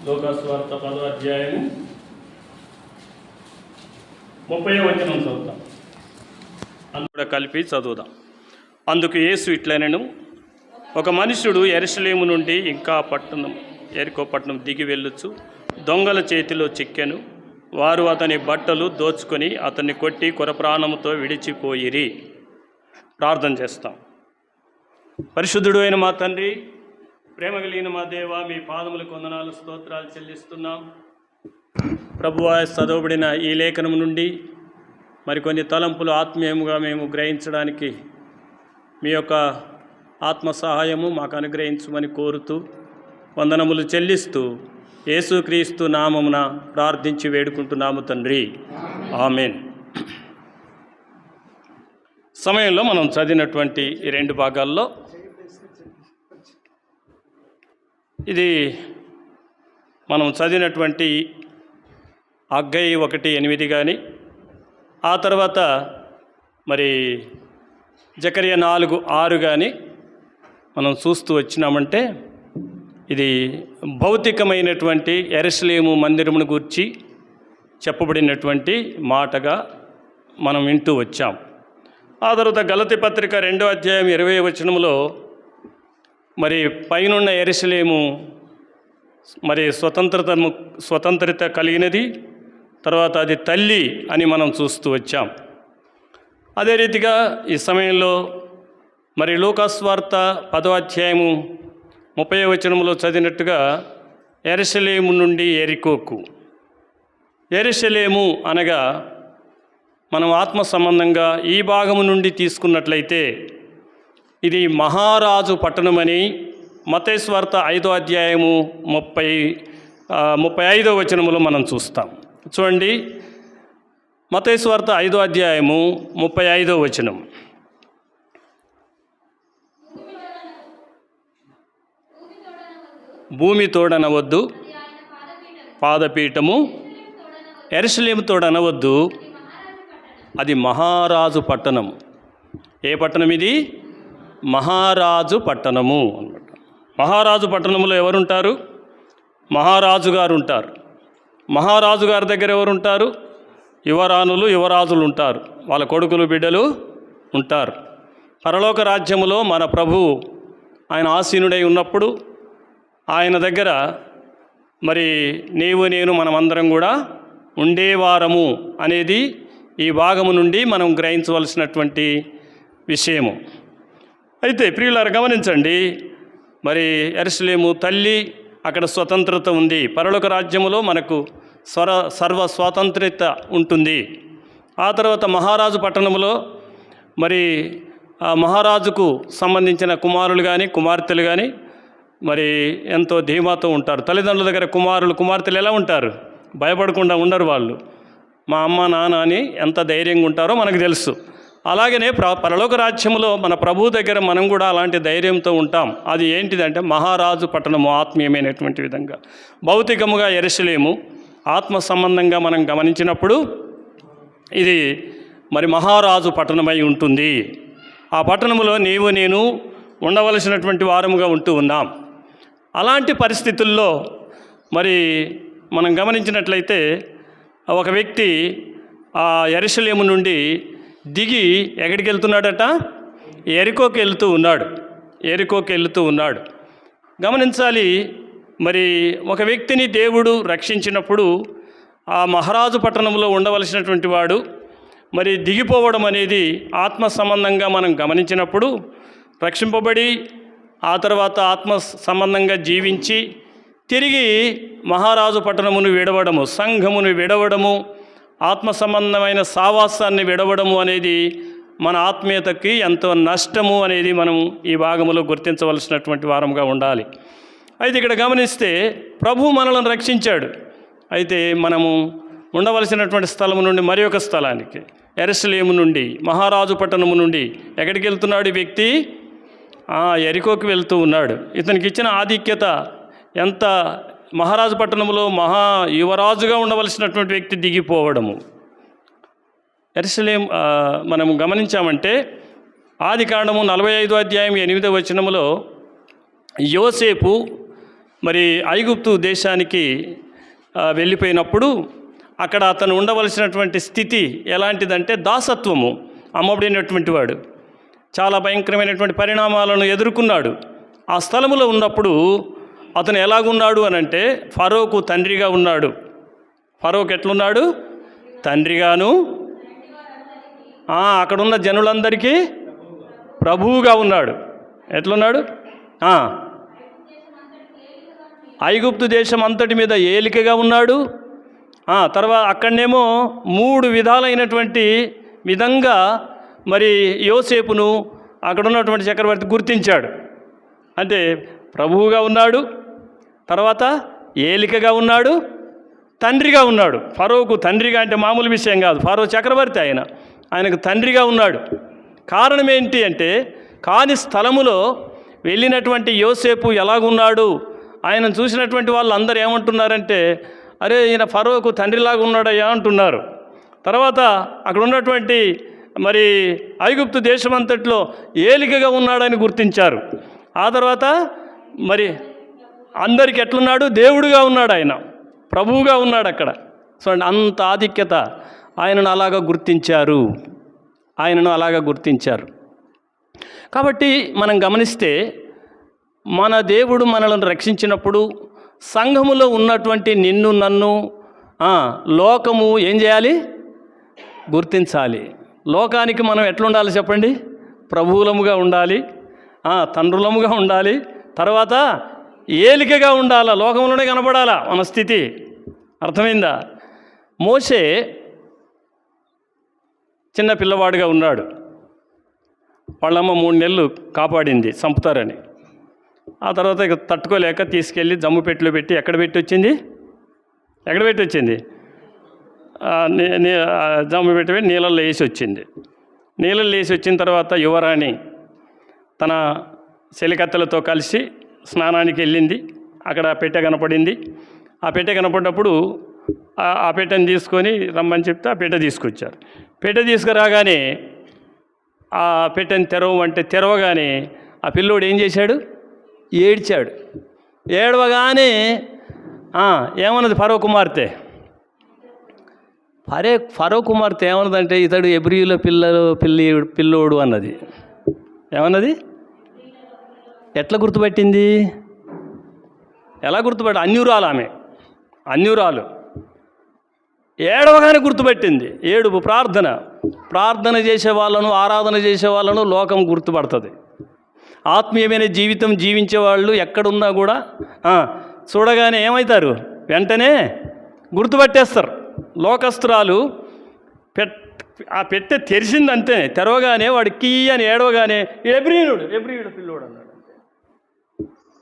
లూకాసు వార్త 10వ అధ్యాయము 30వ వచనం చదువుతాం. అందులో కలిపి చదువుదాం. అందుకు యేసు ఇట్లనెను, ఒక మనుష్యుడు యెరూషలేము నుండి యెరికో పట్టణం దిగి వెళ్ళుచు దొంగల చేతిలో చిక్కెను. వారు అతని బట్టలు దోచుకొని అతన్ని కొట్టి కొరప్రాణముతో విడిచిపోయిరి. ప్రార్థన చేస్తాం. పరిశుద్ధుడు అయిన మా తండ్రి, ప్రేమ కలిగిన మా దేవ, మీ పాదములకు వందనాలు స్తోత్రాలు చెల్లిస్తున్నాం. ప్రభువా, చదవబడిన ఈ లేఖనం నుండి మరికొన్ని తలంపులు ఆత్మీయముగా మేము గ్రహించడానికి మీ యొక్క ఆత్మ సహాయము మాకు అనుగ్రహించమని కోరుతూ వందనములు చెల్లిస్తూ యేసుక్రీస్తు నామమున ప్రార్థించి వేడుకుంటున్నాము తండ్రి, ఆమేన్. సమయంలో మనం చదివినటువంటి ఈ రెండు భాగాల్లో ఇది మనం చదివినటువంటి హగ్గై 1:8 కానీ, ఆ తర్వాత మరి జకర్యా 4:6 కానీ మనం చూస్తూ వచ్చినామంటే ఇది భౌతికమైనటువంటి యెరూషలేము మందిరమును గూర్చి చెప్పబడినటువంటి మాటగా మనం వింటూ వచ్చాం. ఆ తర్వాత గలతీ పత్రిక 2వ అధ్యాయం 20వ వచనంలో మరి పైనున్న యెరూషలేము మరి స్వతంత్రత కలిగినది, తర్వాత అది తల్లి అని మనం చూస్తూ వచ్చాం. అదే రీతిగా ఈ సమయంలో మరి లూకాసు వార్త 10వ అధ్యాయము 30వ వచనంలో చదివినట్టుగా యెరూషలేము నుండి యెరికోకు. యెరూషలేము అనగా మనం ఆత్మ సంబంధంగా ఈ భాగము నుండి తీసుకున్నట్లయితే ఇది మహారాజు పట్టణమని మత్తయి సువార్త 5వ అధ్యాయము 35వ వచనములో మనం చూస్తాం. చూడండి, మత్తయి సువార్త 5వ అధ్యాయము 35వ వచనం. భూమి తోడనవద్దు, పాదపీఠము, యెరూషలేము తోడనవద్దు, అది మహారాజు పట్టణము. ఏ పట్టణం ఇది? మహారాజు పట్టణము అన్నమాట. మహారాజు పట్టణంలో ఎవరుంటారు? మహారాజు గారు ఉంటారు. మహారాజు గారి దగ్గర ఎవరుంటారు? యువరాణులు, యువరాజులు ఉంటారు. వాళ్ళ కొడుకులు, బిడ్డలు ఉంటారు. పరలోక రాజ్యములో మన ప్రభువు ఆయన ఆసీనుడై ఉన్నప్పుడు ఆయన దగ్గర మరి నీవు నేను మనమందరం కూడా ఉండేవారము అనేది ఈ భాగము నుండి మనం గ్రహించవలసినటువంటి విషయము. అయితే ప్రియులారా, గమనించండి, మరి యెరూషలేము తల్లి, అక్కడ స్వతంత్రత ఉంది. పరలోక రాజ్యములో మనకు సర్వ స్వాతంత్రత ఉంటుంది. ఆ తర్వాత మహారాజు పట్టణంలో మరి ఆ మహారాజుకు సంబంధించిన కుమారులు కానీ కుమార్తెలు కానీ మరి ఎంతో ధీమాతో ఉంటారు. తల్లిదండ్రుల దగ్గర కుమార్తెలు ఎలా ఉంటారు? భయపడకుండా ఉండరు. వాళ్ళు మా అమ్మ నాన్న అని ఎంత ధైర్యంగా ఉంటారో మనకు తెలుసు. అలాగనే పరలోక రాజ్యములో మన ప్రభు దగ్గర మనం కూడా అలాంటి ధైర్యంతో ఉంటాం. అది ఏంటిదంటే మహారాజు పట్టణము, ఆత్మీయమైనటువంటి విధంగా. భౌతికముగా యెరూషలేము, ఆత్మ సంబంధంగా మనం గమనించినప్పుడు ఇది మరి మహారాజు పట్టణమై ఉంటుంది. ఆ పట్టణంలో నీవు నేను ఉండవలసినటువంటి వారముగా ఉంటూ ఉన్నాం. అలాంటి పరిస్థితుల్లో మరి మనం గమనించినట్లయితే ఒక వ్యక్తి ఆ యెరూషలేము నుండి దిగి ఎక్కడికి వెళ్తున్నాడట? యెరికోకి వెళ్తూ ఉన్నాడు. గమనించాలి, మరి ఒక వ్యక్తిని దేవుడు రక్షించినప్పుడు ఆ మహారాజు పట్టణంలో ఉండవలసినటువంటి వాడు మరి దిగిపోవడం అనేది ఆత్మ సంబంధంగా మనం గమనించినప్పుడు రక్షింపబడి ఆ తర్వాత ఆత్మ సంబంధంగా జీవించి తిరిగి మహారాజు పట్టణమును విడవడము, సంఘమును విడవడము, ఆత్మ సంబంధమైన సావాసాన్ని విడవడము అనేది మన ఆత్మీయతకి ఎంతో నష్టము అనేది మనం ఈ భాగంలో గుర్తించవలసినటువంటి వారంగా ఉండాలి. అయితే ఇక్కడ గమనిస్తే ప్రభు మనల్ని రక్షించాడు. అయితే మనము ఉండవలసినటువంటి స్థలము నుండి మరి ఒక స్థలానికి, యెరూషలేము నుండి, మహారాజు పట్టణము నుండి ఎక్కడికి వెళ్తున్నాడు ఈ వ్యక్తి? యెరికోకి వెళ్తూ ఉన్నాడు. ఇతనికి ఇచ్చిన ఆధిక్యత ఎంత! మహారాజు పట్టణంలో యువరాజుగా ఉండవలసినటువంటి వ్యక్తి దిగిపోవడము. యెరూషలేము మనం గమనించామంటే ఆదికాండము 45వ అధ్యాయం 8వ వచనములో యోసేపు మరి ఐగుప్తు దేశానికి వెళ్ళిపోయినప్పుడు అక్కడ అతను ఉండవలసినటువంటి స్థితి ఎలాంటిదంటే దాసత్వము, అమ్మబడినటువంటి వాడు. చాలా భయంకరమైనటువంటి పరిణామాలను ఎదుర్కొన్నాడు. ఆ స్థలములో ఉన్నప్పుడు అతను ఎలాగున్నాడు అనంటే ఫరోకు తండ్రిగా ఉన్నాడు. ఫరోకు ఎట్లున్నాడు? తండ్రిగాను, అక్కడున్న జనులందరికీ ప్రభువుగా ఉన్నాడు. ఎట్లున్నాడు? ఐగుప్తు దేశం అంతటి మీద ఏలికగా ఉన్నాడు. తర్వాత అక్కడనేమో 3 విధాలైనటువంటి విధంగా మరి యోసేపును అక్కడ ఉన్నటువంటి చక్రవర్తి గుర్తించాడు. అంటే ప్రభువుగా ఉన్నాడు, తర్వాత ఏలికగా ఉన్నాడు, తండ్రిగా ఉన్నాడు. ఫరోకు తండ్రిగా అంటే మామూలు విషయం కాదు. ఫరో చక్రవర్తి, ఆయనకు తండ్రిగా ఉన్నాడు. కారణం ఏంటి అంటే కాని స్థలములో వెళ్ళినటువంటి యోసేపు ఎలాగున్నాడు, ఆయనను చూసినటువంటి వాళ్ళు అందరూ ఏమంటున్నారంటే, అరే ఈయన ఫరోకు తండ్రిలాగా ఉన్నాడయ్యా అంటున్నారు. తర్వాత అక్కడ ఉన్నటువంటి మరి ఐగుప్తు దేశమంతట్లో ఏలికగా ఉన్నాడని గుర్తించారు. ఆ తర్వాత మరి అందరికి ఎట్లున్నాడు? దేవుడుగా ఉన్నాడు, ఆయన ప్రభువుగా ఉన్నాడు అక్కడ. సో అంత ఆధిక్యత ఆయనను అలాగా గుర్తించారు. కాబట్టి మనం గమనిస్తే మన దేవుడు మనల్ని రక్షించినప్పుడు సంఘములో ఉన్నటువంటి నిన్ను నన్ను లోకము ఏం చేయాలి? గుర్తించాలి. లోకానికి మనం ఎట్లుండాలి చెప్పండి? ప్రభువులముగా ఉండాలి, తండ్రులముగా ఉండాలి, తర్వాత ఏలికగా ఉండాలా, లోకంలోనే కనపడాలా మన స్థితి. అర్థమైందా? మోషే చిన్న పిల్లవాడుగా ఉన్నాడు. వాళ్ళమ్మ 3 నెలలు కాపాడింది చంపుతారని. ఆ తర్వాత ఇక తట్టుకోలేక తీసుకెళ్ళి జమ్ముపెట్టులో పెట్టి ఎక్కడ పెట్టి వచ్చింది? జమ్ము పెట్టి నీళ్ళల్లో వేసి వచ్చింది. నీళ్ళల్లో వేసి వచ్చిన తర్వాత యువరాణి తన చెలికత్తెలతో కలిసి స్నానానికి వెళ్ళింది. అక్కడ పెట్టె కనపడింది. ఆ పెట్టె కనపడినప్పుడు ఆ పెట్టెని తీసుకొని రమ్మని చెప్తే ఆ పెట్టె తీసుకొచ్చారు. పెట్టె తీసుకురాగానే ఆ పెట్టెని తెరవగానే ఆ పిల్లోడు ఏం చేశాడు? ఏడ్చాడు. ఏడవగానే ఏమన్నది ఫరో కుమార్తె ఏమన్నదంటే, ఇతడు ఎబ్రీయుల పిల్లోడు అన్నది. ఏమన్నది? ఎట్లా గుర్తుపట్టింది? ఎలా గుర్తుపట్టి? అన్యురాలు ఏడవగానే గుర్తుపట్టింది. ఏడుపు ప్రార్థన చేసే వాళ్ళను, ఆరాధన చేసే వాళ్ళను లోకం గుర్తుపడుతుంది. ఆత్మీయమైన జీవితం జీవించే వాళ్ళు ఎక్కడున్నా కూడా చూడగానే ఏమవుతారు? వెంటనే గుర్తుపట్టేస్తారు. లోకస్త్రాలు ఆ పెట్టె తెరిచిందంతే, తెరవగానే వాడు కీ అని ఏడవగానే ఎబ్రీయుడు పిల్లోడు అన్నాడు.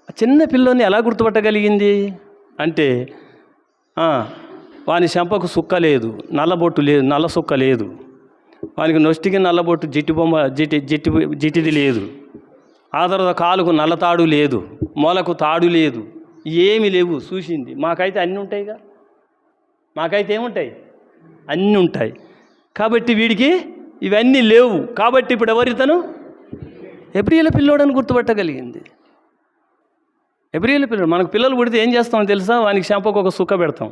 ఆ చిన్న పిల్లోని ఎలా గుర్తుపట్టగలిగింది అంటే వాని చెంపకు సుక్క లేదు, నల్లబొట్టు లేదు, నల్ల సుక్క లేదు, వానికి నొష్టికి నల్లబొట్టు జిట్టిది లేదు, ఆ తర్వాత కాలుకు నల్ల తాడు లేదు, మొలకు తాడు లేదు, ఏమి లేవు. చూసింది. మాకైతే అన్నీ ఉంటాయిగా, మాకైతే ఏముంటాయి? అన్నీ ఉంటాయి. కాబట్టి వీడికి ఇవన్నీ లేవు. కాబట్టి ఇప్పుడు ఎవరితను? ఎబ్రీయుల పిల్లోడని గుర్తుపట్టగలిగింది. ఎబ్రీయుల పిల్లోడు. మనకు పిల్లలు పుడితే ఏం చేస్తామో తెలుసా? వానికి చెంపకు ఒక సుక్క పెడతాం,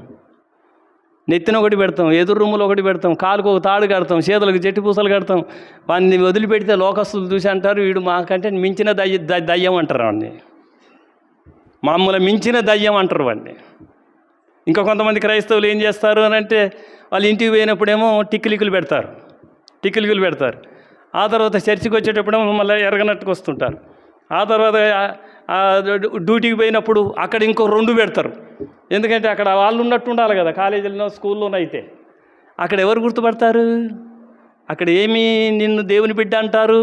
నెత్తిన ఒకటి పెడతాం, ఎదురు రూములో ఒకటి పెడతాం, కాలుకు ఒక తాడు కడతాం, చేతులకు జట్టి పూసలు కడతాం. వాడిని వదిలిపెడితే లోకస్తులు చూసి అంటారు, వీడు మాకంటే మించిన దయ్యం అంటారు వాడిని, మామూలు మించిన దయ్యం అంటారు వాడిని. ఇంకా కొంతమంది క్రైస్తవులు ఏం చేస్తారు అని అంటే, వాళ్ళు ఇంటికి పోయినప్పుడేమో టిక్కిలికులు పెడతారు. ఆ తర్వాత చర్చికి వచ్చేటప్పుడేమో మళ్ళీ ఎరగనట్టుకు వస్తుంటారు. ఆ తర్వాత డ్యూటీకి పోయినప్పుడు అక్కడ ఇంకో 2 పెడతారు. ఎందుకంటే అక్కడ వాళ్ళు ఉన్నట్టు ఉండాలి కదా, కాలేజీలో స్కూల్లోనైతే. అక్కడ ఎవరు గుర్తుపడతారు? అక్కడ ఏమి నిన్ను దేవుని బిడ్డ అంటారు?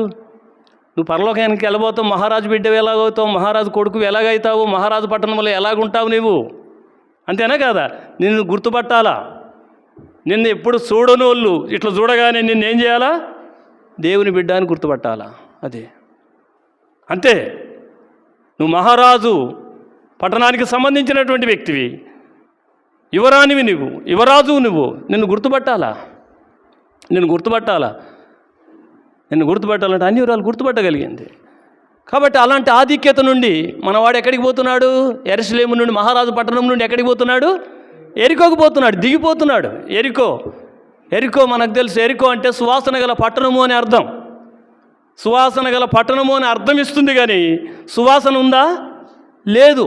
నువ్వు పరలోకానికి వెళ్ళబోతావు, మహారాజు బిడ్డవి ఎలాగవుతావు, మహారాజు కొడుకు ఎలాగవుతావు, మహారాజు పట్టణంలో ఎలాగుంటావు నువ్వు, అంతేనా కదా? నిన్ను గుర్తుపట్టాలా. నిన్ను ఎప్పుడు చూడని వాళ్ళు ఇట్లా చూడగానే నిన్ను ఏం చేయాలా? దేవుని బిడ్డ అని గుర్తుపట్టాలా. అదే అంతే. నువ్వు మహారాజు పట్టణానికి సంబంధించినటువంటి వ్యక్తివి, యువరాణివి, యువరాజువు నువ్వు. నిన్ను గుర్తుపట్టాలంటే అన్ని యువరాలు గుర్తుపట్టగలిగింది. కాబట్టి అలాంటి ఆధిక్యత నుండి మనవాడు ఎక్కడికి పోతున్నాడు? యెరూషలేము నుండి, మహారాజు పట్టణం నుండి ఎక్కడికి పోతున్నాడు? ఎరికోకు పోతున్నాడు, దిగిపోతున్నాడు. ఎరికో మనకు తెలుసు. ఎరికో అంటే సువాసన గల పట్టణము అని అర్థం. సువాసన గల పట్టణము అని అర్థం ఇస్తుంది, కానీ సువాసన ఉందా? లేదు.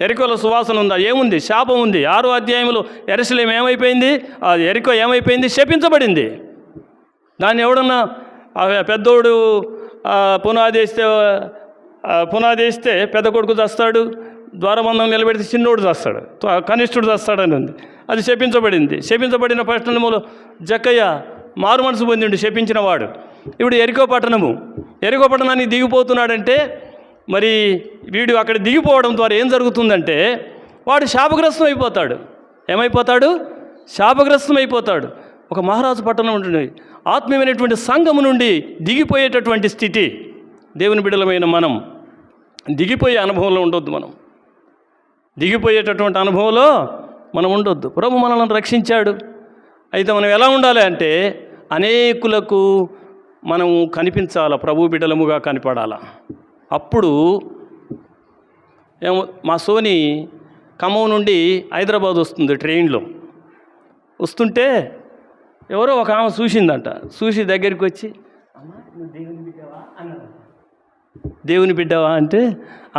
ఎరికోలో సువాసన ఉందా? ఏముంది? శాపం ఉంది. 6వ అధ్యాయంలో యెరూషలేము ఏమైపోయింది? ఎరికో ఏమైపోయింది? శపించబడింది. దాన్ని ఎవడన్నా పెద్దోడు పునాది వేస్తే పెద్ద కొడుకు చస్తాడు, ద్వారబంధం నిలబెడితే చిన్నోడు చస్తాడు, కనిష్ఠుడు చస్తాడని ఉంది. అది శపించబడింది. శపించబడిన పట్టణములో జక్కయ్య మారు మనసు పొందిండు, శపించిన వాడు. ఇప్పుడు ఎరికో పట్టణానికి దిగిపోతున్నాడంటే మరి వీడు అక్కడ దిగిపోవడం ద్వారా ఏం జరుగుతుందంటే వాడు శాపగ్రస్తం అయిపోతాడు. ఏమైపోతాడు? శాపగ్రస్తం అయిపోతాడు. ఒక మహారాజు పట్టణం ఉంటుంది, ఆత్మీయమైనటువంటి సంఘము నుండి దిగిపోయేటటువంటి స్థితి. దేవుని బిడ్డలమైన మనం దిగిపోయే అనుభవంలో ఉండొద్దు. మనం దిగిపోయేటటువంటి అనుభవంలో మనం ఉండొద్దు. ప్రభు మనల్ని రక్షించాడు. అయితే మనం ఎలా ఉండాలి అంటే అనేకులకు మనం కనిపించాలా, ప్రభు బిడ్డలముగా కనపడాలా. అప్పుడు మా సోని ఖమ్మం నుండి హైదరాబాద్ వస్తుంది ట్రైన్లో. వస్తుంటే ఎవరో ఒక ఆమె చూసిందంట. చూసి దగ్గరికి వచ్చి, అమ్మా నువ్వు దేవుని బిడ్డవా అన్నది. దేవుని బిడ్డవా అంటే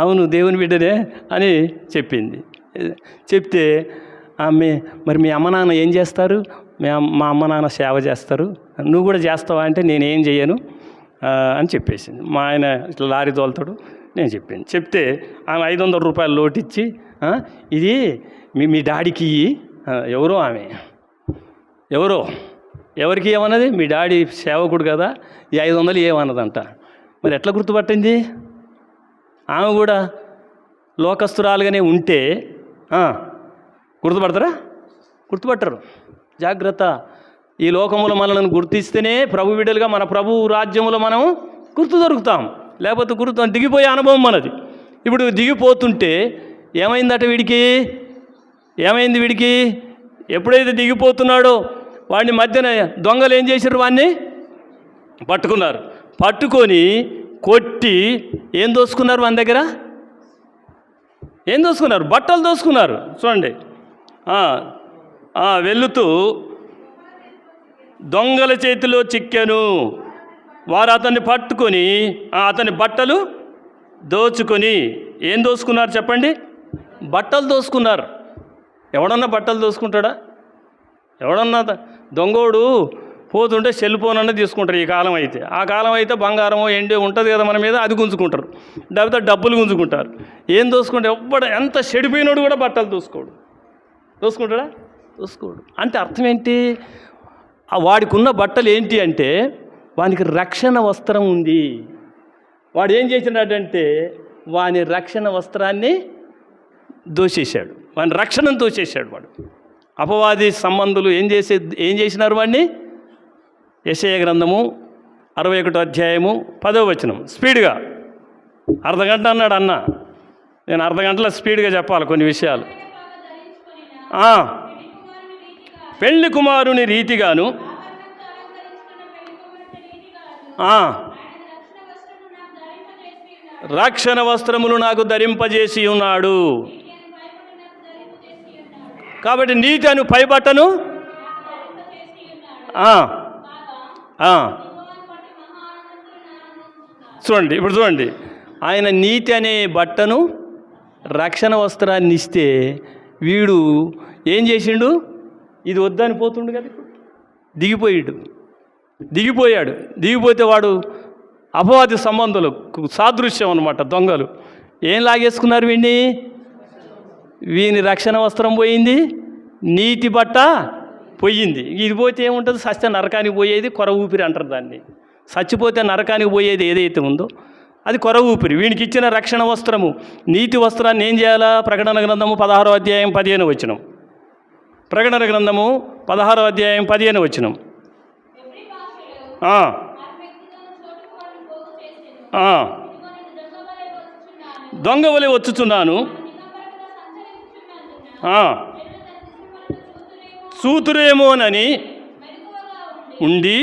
అవును దేవుని బిడ్డనే అని చెప్పింది. చెప్తే మరి మీ అమ్మ నాన్న ఏం చేస్తారు? మా అమ్మ నాన్న సేవ చేస్తారు, నువ్వు కూడా చేస్తావా అంటే నేనేం చెయ్యను అని చెప్పేసింది. మా ఆయన ఇట్లా లారీ తోలుతాడు, నేను చెప్పాను. చెప్తే ఆమె 500 రూపాయలు లోటిచ్చి, ఇది మీ డాడీకి ఎవరో ఆమె ఎవరికి ఏమన్నది? మీ డాడీ సేవకుడు కదా, ఈ 500 ఏమన్నదంట. మరి ఎట్లా గుర్తుపట్టింది? ఆమె కూడా లోకస్తురాలుగానే ఉంటే గుర్తుపట్టరు. జాగ్రత్త. ఈ లోకములో మనల్ని గుర్తిస్తేనే ప్రభు బిడ్డలుగా మన ప్రభు రాజ్యములో మనం దొరుకుతాం. లేకపోతే దిగిపోయే అనుభవం మనది. ఇప్పుడు దిగిపోతుంటే ఏమైందట వీడికి? ఎప్పుడైతే దిగిపోతున్నాడో వాడిని మధ్యన దొంగలు ఏం చేశారు? వాడిని పట్టుకున్నారు. పట్టుకొని కొట్టి ఏం దోసుకున్నారు? వాని దగ్గర ఏం దోసుకున్నారు? బట్టలు దోసుకున్నారు. చూడండి, వెళుతూ దొంగల చేతిలో చిక్కెను. వారు అతన్ని పట్టుకొని అతని బట్టలు దోచుకొని ఏం దోసుకున్నారు చెప్పండి? బట్టలు దోసుకున్నారు. ఎవడన్నా బట్టలు దోసుకుంటాడా? ఎవడన్నా దొంగోడు పోతుంటే సెల్ ఫోన్ అన్నది తీసుకుంటారు. ఈ కాలం అయితే, ఆ కాలం అయితే బంగారమో ఎండే ఉంటుంది కదా మన మీద, అది గుంజుకుంటారు. లేకపోతే డబ్బులు గుంజుకుంటారు. ఏం దోసుకుంటే ఎంత చెడిపోయినోడు కూడా బట్టలు దోసుకుంటాడా? దోసుకోడు. అంటే అర్థం ఏంటి? వాడికి ఉన్న బట్టలు ఏంటి అంటే వానికి రక్షణ వస్త్రం ఉంది. వాడు ఏం చేసినాడంటే వాని రక్షణ వస్త్రాన్ని దోచేశాడు, వాని రక్షణను దోచేశాడు. వాడు అపవాది సంబంధులు ఏం చేసినారు వాడిని? యెషయా గ్రంథము 61వ అధ్యాయము 10వ వచనం. స్పీడ్గా అర్ధగంట అన్నాడు అన్న. నేను అర్ధగంటలో స్పీడ్గా చెప్పాలి కొన్ని విషయాలు. పెళ్లి కుమారుని రీతిగాను రక్షణ వస్త్రములు నాకు ధరింపజేసి ఉన్నాడు. కాబట్టి నీతి అను పైబట్టను చూడండి, ఆయన నీతి అనే బట్టను రక్షణ వస్త్రాన్ని ఇస్తే వీడు ఏం చేసిండు? ఇది వద్దని పోతుండు కదా, దిగిపోయాడు. దిగిపోతే వాడు అపవాది సంబంధులు సాదృశ్యం అన్నమాట. దొంగలు ఏం లాగేసుకున్నారు? వీని రక్షణ వస్త్రం పోయింది, నీతి బట్ట పోయింది. ఇది పోతే ఏముంటుంది? సత్య నరకానికి పోయేది కొర ఊపిరి అంటారు దాన్ని. చచ్చిపోతే నరకానికి పోయేది ఏదైతే ఉందో అది కొర ఊపిరి. వీనికి ఇచ్చిన రక్షణ వస్త్రము నీతి వస్త్రాన్ని ఏం చేయాలా? ప్రకటన గ్రంథము 16వ అధ్యాయం 15వ వచనం. ప్రకటన గ్రంథము 16వ అధ్యాయం 15వ వచనం. దొంగ వలె వచ్చుచున్నాను, చూతురేమోనని ఉండి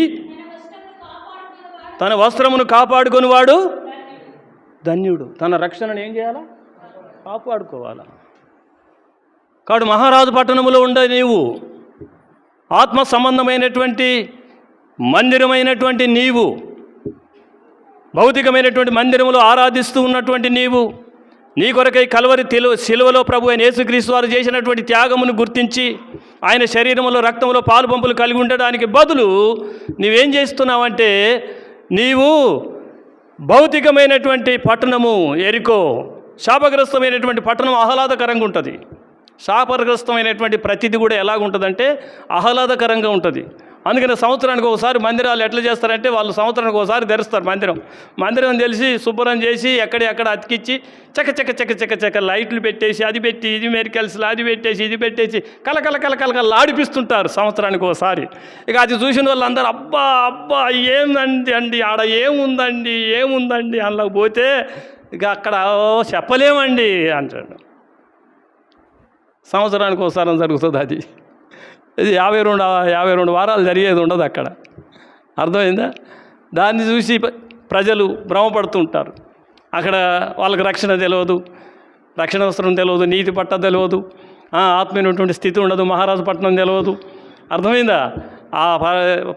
తన వస్త్రమును కాపాడుకొని వాడు ధన్యుడు. తన రక్షణను ఏం చేయాలా? కాపాడుకోవాలా. కాబట్టి మహారాజు పట్టణంలో ఉండే నీవు, ఆత్మ సంబంధమైనటువంటి మందిరమైనటువంటి నీవు, భౌతికమైనటువంటి మందిరములో ఆరాధిస్తూ ఉన్నటువంటి నీవు, నీ కొరకై కల్వరి శిలువలో ప్రభు అయిన యేసుక్రీస్తు వారు చేసినటువంటి త్యాగమును గుర్తించి ఆయన శరీరంలో రక్తంలో పాలు పంపులు కలిగి ఉండడానికి బదులు నీవేం చేస్తున్నావంటే, నీవు భౌతికమైనటువంటి పట్టణము ఎరికో, శాపగ్రస్తమైనటువంటి పట్టణం ఆహ్లాదకరంగా ఉంటుంది. శాపగ్రస్తమైనటువంటి ప్రతిది కూడా ఎలాగుంటుందంటే ఆహ్లాదకరంగా ఉంటుంది. అందుకని సంవత్సరానికి ఒకసారి మందిరాలు ఎట్లా చేస్తారంటే, వాళ్ళు సంవత్సరానికి ఒకసారి తెరుస్తారు మందిరం తెలిసి శుభ్రం చేసి ఎక్కడ అతికిచ్చి చక్క లైట్లు పెట్టేసి, అది పెట్టి ఇది మెరికల్స్లో అది పెట్టేసి ఇది పెట్టేసి కలకల ఆడిపిస్తుంటారు సంవత్సరానికి ఒకసారి. ఇక అది చూసిన వాళ్ళందరూ అబ్బా ఏముందండి ఆడ ఏముందండి అందులోకి పోతే ఇక అక్కడ చెప్పలేమండి అంటాడు. సంవత్సరానికి ఒకసారి జరుగుతుంది అది. ఇది 52 వారాలు జరిగేది ఉండదు అక్కడ. అర్థమైందా? దాన్ని చూసి ప్రజలు భ్రమపడుతూ ఉంటారు. అక్కడ వాళ్ళకి రక్షణ తెలియదు, రక్షణ వస్త్రం తెలియదు, నీతి పట్ట తెలియదు, ఆత్మీయమైనటువంటి స్థితి ఉండదు, మహారాజు పట్టణం తెలియదు. అర్థమైందా? ఆ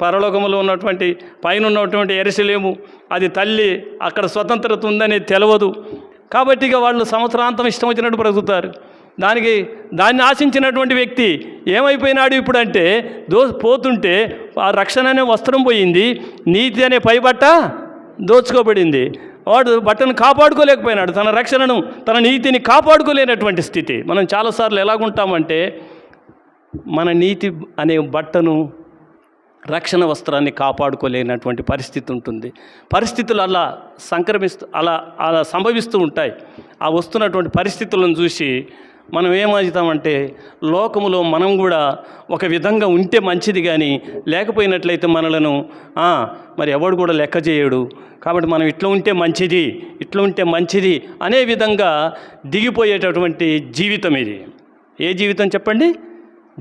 పరలోకములో ఉన్నటువంటి పైన ఉన్నటువంటి యెరూషలేము అది తల్లి, అక్కడ స్వతంత్రత ఉందని తెలియదు. కాబట్టి ఇక వాళ్ళు సంవత్సరాంతం ఇష్టం వచ్చినట్టు బ్రతుకుతారు. దాన్ని ఆశించినటువంటి వ్యక్తి ఏమైపోయినాడు ఇప్పుడు అంటే, పోతుంటే ఆ రక్షణ అనే వస్త్రం పోయింది, నీతి అనే పైబట్ట దోచుకోబడింది. వాడు బట్టను కాపాడుకోలేకపోయినాడు, తన రక్షణను తన నీతిని కాపాడుకోలేనటువంటి స్థితి. మనం చాలాసార్లు ఎలాగుంటామంటే, మన నీతి అనే బట్టను, రక్షణ వస్త్రాన్ని కాపాడుకోలేనటువంటి పరిస్థితి ఉంటుంది. పరిస్థితులు అలా అలా సంభవిస్తూ ఉంటాయి. ఆ వస్తున్నటువంటి పరిస్థితులను చూసి మనం ఏమవుతామంటే, లోకములో మనం కూడా ఒక విధంగా ఉంటే మంచిది, కానీ లేకపోయినట్లయితే మనలను మరి ఎవడు కూడా లెక్క చేయడు. కాబట్టి మనం ఇట్లా ఉంటే మంచిది అనే విధంగా దిగిపోయేటటువంటి జీవితం ఇది. ఏ జీవితం చెప్పండి?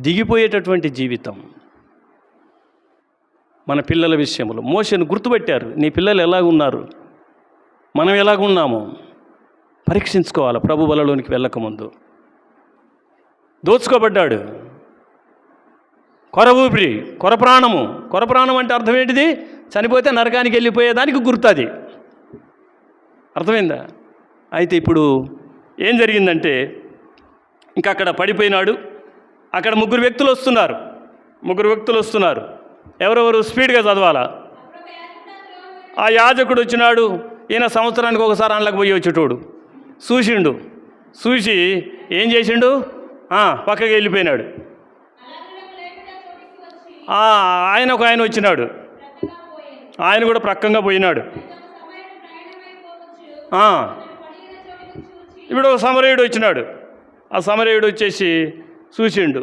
దిగిపోయేటటువంటి జీవితం. మన పిల్లల విషయంలో మోషేను గుర్తుపెట్టారు. నీ పిల్లలు ఎలాగున్నారు, మనం ఎలాగున్నాము పరీక్షించుకోవాలి. ప్రభు బలలోనికి వెళ్ళకముందు దోచుకోబడ్డాడు. కొర ప్రాణం అంటే అర్థం ఏంటిది? చనిపోతే నరకానికి వెళ్ళిపోయేదానికి గుర్తుంది. అర్థమైందా? అయితే ఇప్పుడు ఏం జరిగిందంటే, ఇంకా అక్కడ పడిపోయినాడు. అక్కడ ముగ్గురు వ్యక్తులు వస్తున్నారు. ఎవరెవరు? స్పీడ్గా చదవాలా. ఆ యాజకుడు వచ్చినాడు. ఈయన సంవత్సరానికి ఒకసారి అందులోకి పోయి వచ్చేటోడు. చూసి ఏం చేసిండు? పక్కకి వెళ్ళిపోయినాడు. ఆయన వచ్చినాడు, ఆయన కూడా ప్రక్కంగా పోయినాడు. ఇప్పుడు ఒక సమరయుడు వచ్చినాడు. ఆ సమరయుడు వచ్చేసి చూసిండు.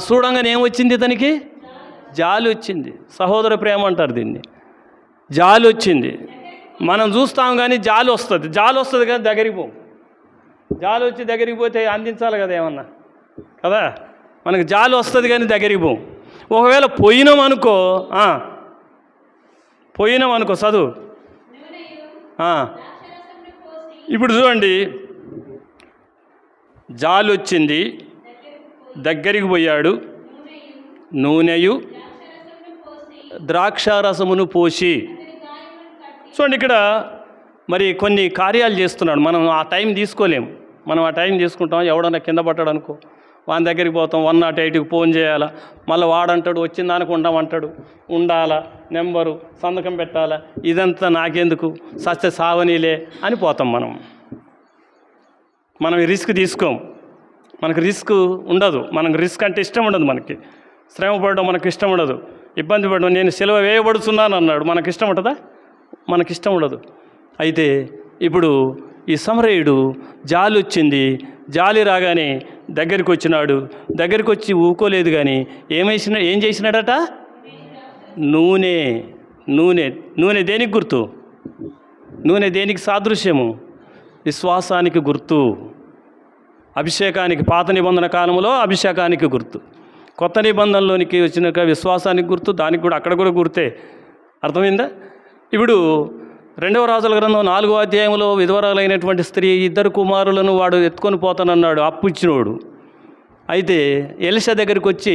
చూడంగానే ఏమొచ్చింది? ఇతనికి జాలి వచ్చింది. సహోదర ప్రేమ అంటారు దీన్ని. జాలి వచ్చింది. మనం చూస్తాం కానీ జాలి వస్తుంది కానీ దగ్గరికి పోం. జాలి వచ్చి దగ్గరికి పోతే అందించాలి కదా ఏమన్నా కదా. మనకు జాలి వస్తుంది కానీ దగ్గరికి పోం. ఒకవేళ పోయినామనుకో చదువు. ఇప్పుడు చూడండి, జాలి వచ్చింది, దగ్గరికి పోయాడు, నూనెయు ద్రాక్షారసమును పోసి. చూడండి, ఇక్కడ మరి కొన్ని కార్యాలు చేస్తున్నాడు. మనం ఆ టైం తీసుకోలేము. మనం ఆ టైం తీసుకుంటాం. ఎవడన్నా కింద పట్టాడు అనుకో, వాని దగ్గరికి పోతాం, 108కి ఫోన్ చేయాలా, మళ్ళీ వాడంటాడు వచ్చిందానికి ఉండమంటాడు, ఉండాలా, నెంబరు, సంతకం పెట్టాలా, ఇదంతా నాకెందుకు, సత్య సావనీలే అని పోతాం. మనం రిస్క్ తీసుకోం. మనకు రిస్క్ ఉండదు. మనకు రిస్క్ అంటే ఇష్టం ఉండదు. మనకి శ్రమ పడడం మనకు ఇష్టం ఉండదు. ఇబ్బంది పడడం, నేను సెలవ వేయబడుతున్నాను అన్నాడు, మనకి ఇష్టం ఉంటుందా? మనకి ఇష్టం ఉండదు. అయితే ఇప్పుడు ఈ సమరయుడు జాలి వచ్చింది, జాలి రాగానే దగ్గరికి వచ్చినాడు. దగ్గరికి వచ్చి ఊకోలేదు కానీ ఏం చేసినాడట? నూనె దేనికి గుర్తు? నూనె దేనికి సాదృశ్యము? విశ్వాసానికి గుర్తు. అభిషేకానికి, పాత నిబంధన కాలంలో అభిషేకానికి గుర్తు, కొత్త నిబంధనలోనికి వచ్చినాక విశ్వాసానికి గుర్తు. దానికి కూడా అక్కడ కూడా గుర్తే. అర్థమైందా? ఇప్పుడు రెండవ రాజుల గ్రంథం 4వ అధ్యాయంలో విధవరాలైనటువంటి స్త్రీ 2 కుమారులను వాడు ఎత్తుకొని పోతానన్నాడు అప్పు ఇచ్చినోడు. అయితే ఎలీషా దగ్గరికి వచ్చి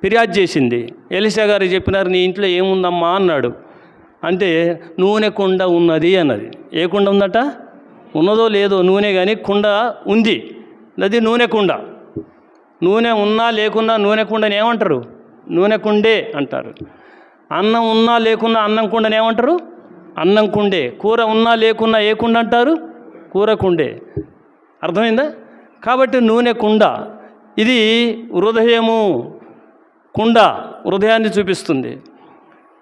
ఫిర్యాదు చేసింది. ఎలీషా గారు చెప్పినారు, నీ ఇంట్లో ఏముందమ్మా అన్నాడు. అంటే నూనె కుండ ఉన్నది అన్నది. ఏ కుండ ఉందట? ఉన్నదో లేదో నూనె, కానీ కుండ ఉంది, అది నూనె కుండ. నూనె ఉన్నా లేకున్నా నూనె కుండని ఏమంటారు? నూనె కుండే అంటారు. అన్నం ఉన్నా లేకున్నా అన్నం కుండని ఏమంటారు? అన్నం కుండే. కూర ఉన్నా లేకున్నా ఏ కుండ అంటారు? కూర కుండే. అర్థమైందా? కాబట్టి నూనె కుండ, ఇది హృదయము కుండ, హృదయాన్ని చూపిస్తుంది.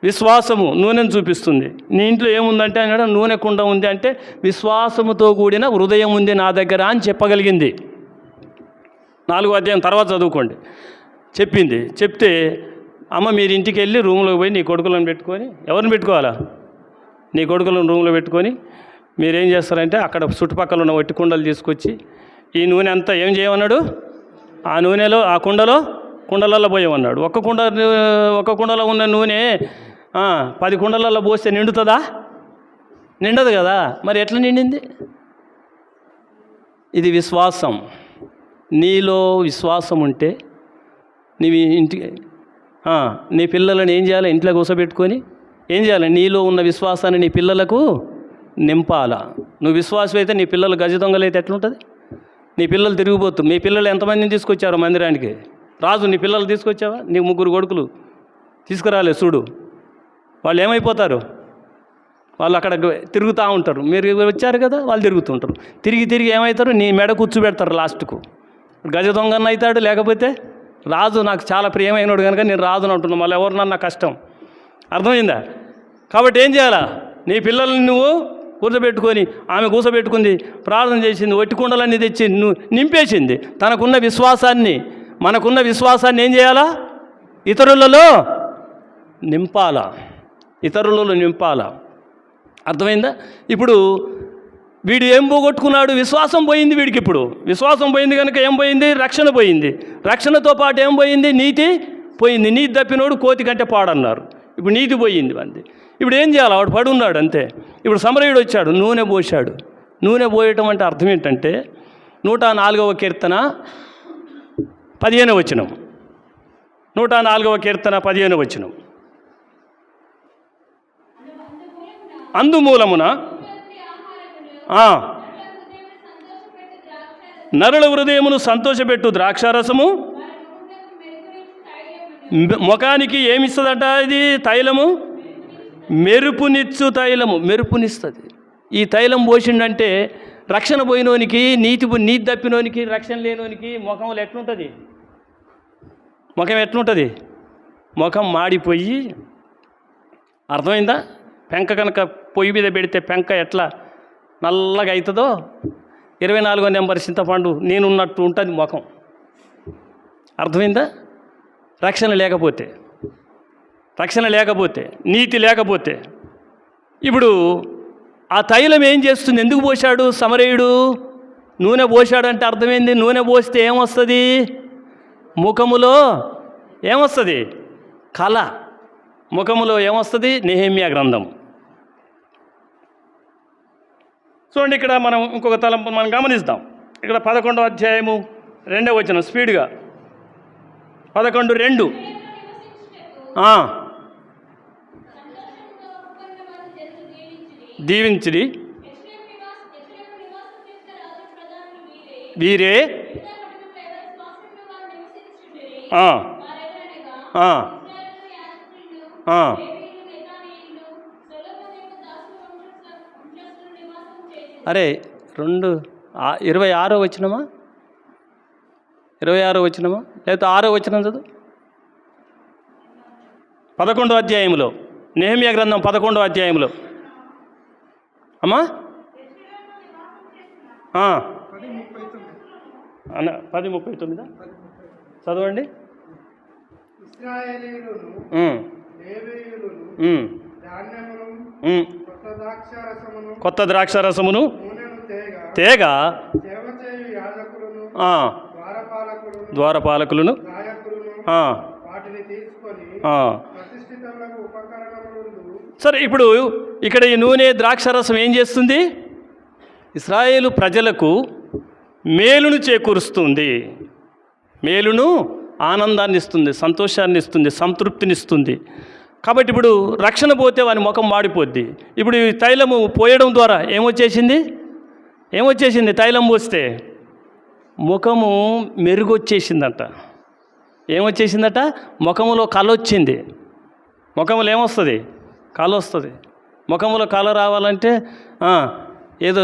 విశ్వాసము నూనెను చూపిస్తుంది. నీ ఇంట్లో ఏముందంటే అన్నాడు, నూనె కుండ ఉంది అంటే విశ్వాసముతో కూడిన హృదయం ఉంది నా దగ్గర అని చెప్పగలిగింది. 4వ అధ్యాయం తర్వాత చదువుకోండి. చెప్పింది. చెప్తే అమ్మ మీరు ఇంటికి వెళ్ళి రూమ్లోకి పోయి నీ కొడుకులను పెట్టుకొని, ఎవరిని పెట్టుకోవాలా? నీ కొడుకులను రూమ్లో పెట్టుకొని మీరేం చేస్తారంటే అక్కడ చుట్టుపక్కల ఉన్న వట్టి కుండలు తీసుకొచ్చి ఈ నూనె అంతా ఏం చేయమన్నాడు? ఆ నూనెలో ఆ కుండలలో పోయమన్నాడు. ఒక్క కుండలో ఉన్న నూనె 10 కుండలలో పోస్తే నిండుతుందా? నిండదు కదా. మరి ఎట్లా నిండింది? ఇది విశ్వాసం. నీలో విశ్వాసం ఉంటే నీవి ఇంటికి నీ పిల్లలను ఏం చేయాలి? ఇంట్లో కూర్చోబెట్టుకొని ఏం చేయాలి? నీలో ఉన్న విశ్వాసాన్ని నీ పిల్లలకు నింపాలా. నువ్వు విశ్వాసం అయితే నీ పిల్లలు గజ దొంగలైతే ఎట్లుంటుంది? నీ పిల్లలు తిరిగిపోతుంది. మీ పిల్లలు ఎంతమందిని తీసుకొచ్చారు మందిరానికి? రాజు నీ పిల్లలు తీసుకొచ్చావా? నీ 3 కొడుకులు తీసుకురాలే చూడు, వాళ్ళు ఏమైపోతారు? వాళ్ళు అక్కడ తిరుగుతూ ఉంటారు. మీరు వచ్చారు కదా, వాళ్ళు తిరుగుతుంటారు. తిరిగి ఏమవుతారు? నీ మెడ కూర్చోబెడతారు లాస్ట్కు. గజ దొంగన్న అవుతాడు. లేకపోతే రాజు నాకు చాలా ప్రియమైనడు కనుక నేను రాజుని అంటున్నాను, మళ్ళీ ఎవరినన్నా కష్టం. అర్థమైందా? కాబట్టి ఏం చేయాలా? నీ పిల్లల్ని నువ్వు కూర్చోబెట్టుకొని, ఆమె కూర్చోబెట్టుకుంది, ప్రార్థన చేసింది, ఒట్టి కుండలన్నీ తెచ్చి నింపేసింది. తనకున్న విశ్వాసాన్ని, మనకున్న విశ్వాసాన్ని ఏం చేయాలా? ఇతరులలో నింపాలా. అర్థమైందా? ఇప్పుడు వీడు ఏం పోగొట్టుకున్నాడు? విశ్వాసం పోయింది వీడికి. ఇప్పుడు విశ్వాసం పోయింది కనుక ఏం పోయింది? రక్షణ పోయింది. రక్షణతో పాటు ఏం పోయింది? నీతి పోయింది. నీతి తప్పినోడు కోతి కంటే పాడన్నారు. ఇప్పుడు నీతి పోయింది అంది. ఇప్పుడు ఏం చేయాలి? వాడు పడున్నాడు అంతే. ఇప్పుడు సమరయుడు వచ్చాడు, నూనె పోశాడు. నూనె పోయటం అంటే అర్థం ఏంటంటే 104వ కీర్తన 15వ వచనం. 104వ కీర్తన 15వ వచనం. అందుమూలమున నరుల హృదయమును సంతోషపెట్టు ద్రాక్షారసము ముఖానికి ఏమిస్తుందట? ఇది తైలము, మెరుపునిచ్చు తైలము, మెరుపునిస్తుంది. ఈ తైలం పోసిండంటే రక్షణ పోయినోనికి, నీతి తప్పినోనికి, రక్షణ లేనోనికి ముఖంలో ఎట్లుంటుంది? ముఖం మాడిపోయి, అర్థమైందా? పెంక కనుక పొయ్యి మీద పెడితే పెంక ఎట్లా నల్లగా అవుతుందో 24వ నెంబర్ చింతపండు నేనున్నట్టు ఉంటుంది ముఖం. అర్థమైందా? రక్షణ లేకపోతే, నీతి లేకపోతే. ఇప్పుడు ఆ తైలం ఏం చేస్తుంది? ఎందుకు పోశాడు సమరయుడు? నూనె పోశాడు అంటే అర్థమైంది. నూనె పోస్తే ఏమొస్తుంది? ముఖములో ఏమొస్తుంది? కళ. ముఖములో ఏమొస్తుంది? నెహెమ్యా గ్రంథం చూడండి. ఇక్కడ మనం ఇంకొక తలంపు మనం గమనిస్తాం. ఇక్కడ 11వ అధ్యాయము 2వ వచనం స్పీడ్గా. 11:2 దీవించిరి వీరే అరే 26వ వచనమా 26వ వచనమా లేకపోతే 6వ వచనం చదువు. 11వ అధ్యాయంలో, నెహెమ్యా గ్రంథం 11వ అధ్యాయంలో అమ్మా 10:39 చదవండి. కొత్త ద్రాక్షారసమును తేగ ద్వారపాలకులను సరే ఇప్పుడు ఇక్కడ ఈ నూనె ద్రాక్షరసం ఏం చేస్తుంది? ఇశ్రాయేలు ప్రజలకు మేలును చేకూరుస్తుంది, మేలును, ఆనందాన్ని ఇస్తుంది, సంతోషాన్ని ఇస్తుంది, సంతృప్తినిస్తుంది. కాబట్టి ఇప్పుడు రక్షణ పోతే వాని ముఖం మాడిపోద్ది. ఇప్పుడు ఈ తైలము పోయడం ద్వారా ఏమొచ్చేసింది? తైలం పోస్తే ముఖము మెరుగొచ్చేసిందట. ఏమొచ్చేసిందట? ముఖములో కళ వచ్చింది. ముఖములో ఏమొస్తుంది? కళ వస్తుంది. ముఖములో కళ రావాలంటే ఏదో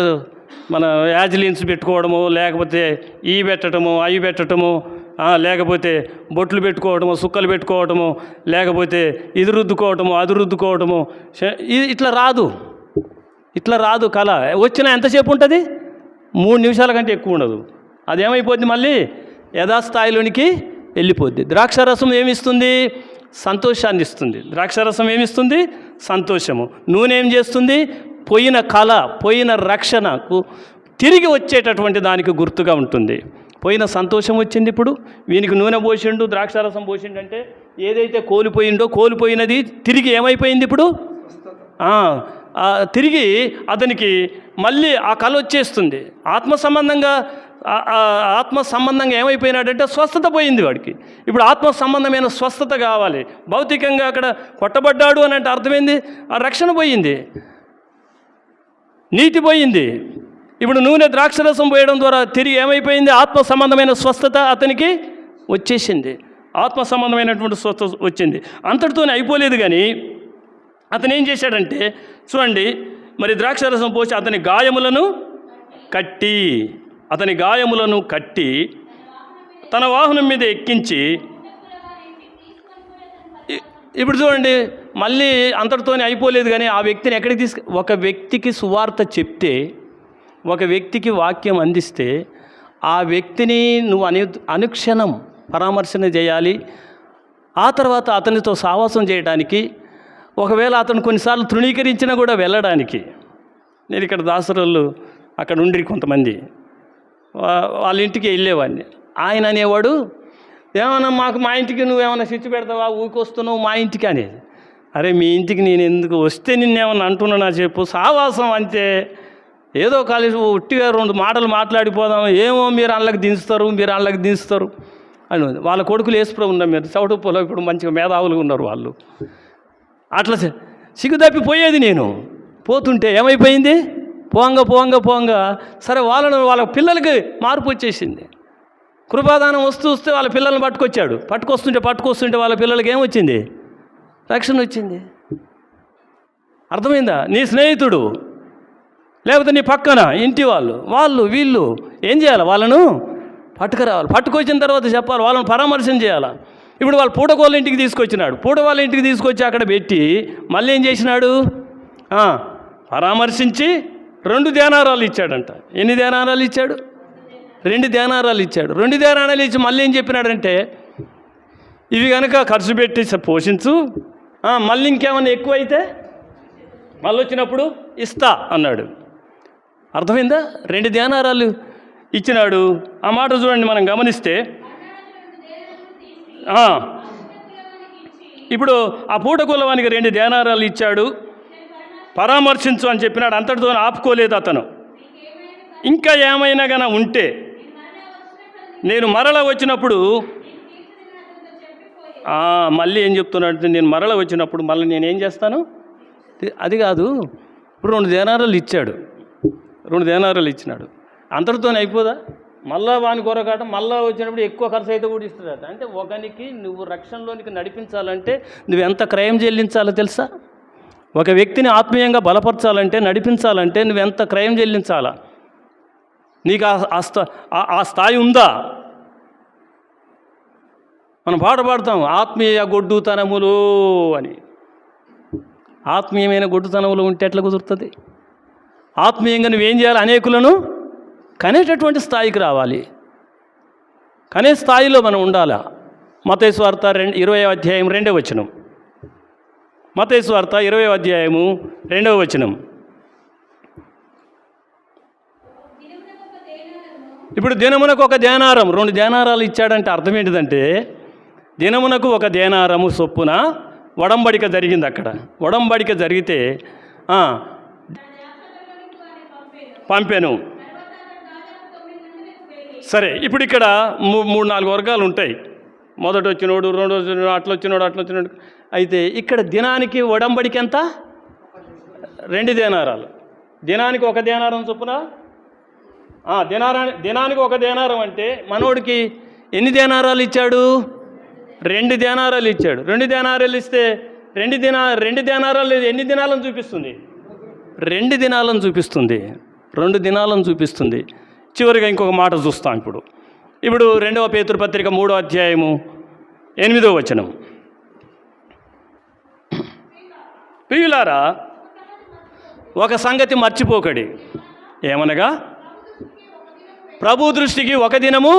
మన యాజిలిన్స్ పెట్టుకోవడము, లేకపోతే ఈ పెట్టడము, అవి పెట్టడము, లేకపోతే బొట్లు పెట్టుకోవడము, సుక్కలు పెట్టుకోవడము, లేకపోతే ఇది రుద్దుకోవటము, అది రుద్దుకోవడము. ఇట్లా రాదు కళ. వచ్చినా ఎంతసేపు ఉంటుంది? 3 నిమిషాల కంటే ఎక్కువ ఉండదు. అదేమైపోద్ది? మళ్ళీ యథాస్థాయిలోనికి వెళ్ళిపోద్ది. ద్రాక్షారసం ఏమిస్తుంది? సంతోషాన్ని ఇస్తుంది. ద్రాక్షారసం ఏమిస్తుంది? సంతోషము. నూనె ఏం చేస్తుంది? పోయిన కళ, పోయిన రక్షణకు తిరిగి వచ్చేటటువంటి దానికి గుర్తుగా ఉంటుంది. పోయిన సంతోషం వచ్చింది. ఇప్పుడు వీనికి నూనె పోసిండు, ద్రాక్షారసం పోసిండు అంటే ఏదైతే కోల్పోయినది తిరిగి ఏమైపోయింది? ఇప్పుడు తిరిగి అతనికి మళ్ళీ ఆ కళ వచ్చేస్తుంది. ఆత్మ సంబంధంగా ఏమైపోయినాడంటే స్వస్థత పోయింది వాడికి. ఇప్పుడు ఆత్మ సంబంధమైన స్వస్థత కావాలి. భౌతికంగా అక్కడ కొట్టబడ్డాడు అని అంటే అర్థమైంది, ఆ రక్షణ పోయింది, నీతి పోయింది. ఇప్పుడు నూనె ద్రాక్షరసం పోయడం ద్వారా తిరిగి ఏమైపోయింది? ఆత్మ సంబంధమైన స్వస్థత అతనికి వచ్చేసింది. ఆత్మ సంబంధమైనటువంటి స్వస్థత వచ్చింది. అంతటితోనే అయిపోలేదు. కానీ అతను ఏం చేశాడంటే చూడండి, మరి ద్రాక్షరసం పోసి అతని గాయములను కట్టి తన వాహనం మీద ఎక్కించి, ఇప్పుడు చూడండి మళ్ళీ అంతటితోనే అయిపోలేదు. కానీ ఆ వ్యక్తిని ఎక్కడికి ఒక వ్యక్తికి సువార్త చెప్తే, ఒక వ్యక్తికి వాక్యం అందిస్తే ఆ వ్యక్తిని నువ్వు అనుక్షణం పరామర్శన చేయాలి. ఆ తర్వాత అతనితో సావాసం చేయడానికి, ఒకవేళ అతను కొన్నిసార్లు తృణీకరించినా కూడా వెళ్ళడానికి. నేను ఇక్కడ దాసరులు అక్కడ ఉండి కొంతమంది వాళ్ళ ఇంటికి వెళ్ళేవాడిని. ఆయన అనేవాడు, ఏమన్నా మా ఇంటికి నువ్వేమన్నా స్విచ్ పెడతావా, ఊరికొస్తున్నావు మా ఇంటికి అనేది. అరే మీ ఇంటికి నేను ఎందుకు వస్తే నిన్నేమన్నా అంటున్నా చెప్పు, సావాసం అంతే, ఏదో కలిసి ఉట్టిగా 2 మాటలు మాట్లాడిపోదాం, ఏమో మీరు అళ్ళకి దించుతారు అని. వాళ్ళ కొడుకులు వేసుకుని ఉన్నారు, మీరు చౌటుప్పలో ఇప్పుడు మంచిగా మేధావులుగా ఉన్నారు వాళ్ళు. అట్లా సిగ్గుదప్పిపోయేది. నేను పోతుంటే ఏమైపోయింది? పోంగా సరే వాళ్ళ పిల్లలకి మార్పు వచ్చేసింది. కృపాదానం వస్తే వాళ్ళ పిల్లల్ని పట్టుకొస్తుంటే వాళ్ళ పిల్లలకి ఏమొచ్చింది? రక్షణ వచ్చింది. అర్థమైందా? నీ స్నేహితుడు లేకపోతే నీ పక్కన ఇంటి వాళ్ళు వీళ్ళు ఏం చేయాలి? వాళ్ళను పట్టుకురావాలి. పట్టుకొచ్చిన తర్వాత చెప్పాలి, వాళ్ళని పరామర్శన చేయాలి. ఇప్పుడు వాళ్ళు పూటకోళ్ళ ఇంటికి తీసుకొచ్చినాడు. వాళ్ళ ఇంటికి తీసుకొచ్చి అక్కడ పెట్టి మళ్ళీ ఏం చేసినాడు? పరామర్శించి 2 దేనారాలు ఇచ్చాడంట. ఎన్ని దేనారాలు ఇచ్చాడు? 2 దేనారాలు ఇచ్చాడు. 2 దేనారాలు ఇచ్చి మళ్ళీ ఏం చెప్పినాడంటే, ఇవి కనుక ఖర్చు పెట్టి పోషించు, మళ్ళీ ఇంకేమన్నా ఎక్కువైతే మళ్ళీ వచ్చినప్పుడు ఇస్తా అన్నాడు. అర్థమైందా? 2 దేనారాలు ఇచ్చినాడు. ఆ మాట చూడండి, మనం గమనిస్తే ఇప్పుడు ఆ పూటకులవానికి 2 దేనారాలు ఇచ్చాడు, పరామర్శించు అని చెప్పినాడు. అంతటితో ఆపుకోలేదు అతను. ఇంకా ఏమైనా గన ఉంటే నేను మరల వచ్చినప్పుడు, మళ్ళీ ఏం చెప్తున్నాడు? నేను మరల వచ్చినప్పుడు మళ్ళీ నేనేం చేస్తాను? అది కాదు, ఇప్పుడు 2 దేనారాలు ఇచ్చాడు, 2 దేనారాలు ఇచ్చినాడు. అంతటితోనే అయిపోదా? మళ్ళా వాని కొరకాట మళ్ళా వచ్చినప్పుడు ఎక్కువ ఖర్చు అయితే కూడా ఇస్తాడట. అంటే ఒకనికి నువ్వు రక్షణలోనికి నడిపించాలంటే నువ్వు ఎంత క్రయం చెల్లించాలో తెలుసా? ఒక వ్యక్తిని ఆత్మీయంగా బలపరచాలంటే, నడిపించాలంటే నువ్వు ఎంత క్రయం చెల్లించాలా? నీకు ఆ స్థాయి ఉందా? మనం పాట పాడతాం, ఆత్మీయ గొడ్డుతనములు అని. ఆత్మీయమైన గొడ్డుతనములు ఉంటే ఎట్లా కుదురుతుంది? ఆత్మీయంగా నువ్వేం చేయాలి? అనేకులను కనేటటువంటి స్థాయికి రావాలి. కనే స్థాయిలో మనం ఉండాలి. మత్తయి సువార్త 20వ అధ్యాయం 2వ వచనం. మత్తయి సువార్త 20వ అధ్యాయము 2వ వచనం. ఇప్పుడు దినమునకు 1 దేనారం, 2 దేనారాలు ఇచ్చాడంటే అర్థం ఏంటిదంటే, దినమునకు 1 దేనారము చొప్పున ఒడంబడిక జరిగింది. అక్కడ ఒడంబడిక జరిగితే పంపాను. సరే, ఇప్పుడు ఇక్కడ 3-4 వర్గాలు ఉంటాయి. మొదట వచ్చినోడు, రెండో వచ్చినోడు, అట్లా వచ్చినోడు. అయితే ఇక్కడ దినానికి ఒడంబడికి ఎంత? 2 దేనారాలు. దినానికి 1 దేనారం చొప్పున దినానికి 1 దేనారం అంటే మనోడికి ఎన్ని దేనారాలు ఇచ్చాడు? 2 దేనారాలు ఇచ్చాడు. 2 దేనారాలు ఇస్తే 2 దేనారాలు ఎన్ని దినాలను చూపిస్తుంది? 2 దినాలను చూపిస్తుంది. 2 దినాలను చూపిస్తుంది. చివరిగా ఇంకొక మాట చూస్తాం. ఇప్పుడు 2వ పేతురు పత్రిక 3వ అధ్యాయము 8వ వచనం. ప్రియులారా, ఒక సంగతి మర్చిపోకడి, ఏమనగా ప్రభు దృష్టికి 1 దినము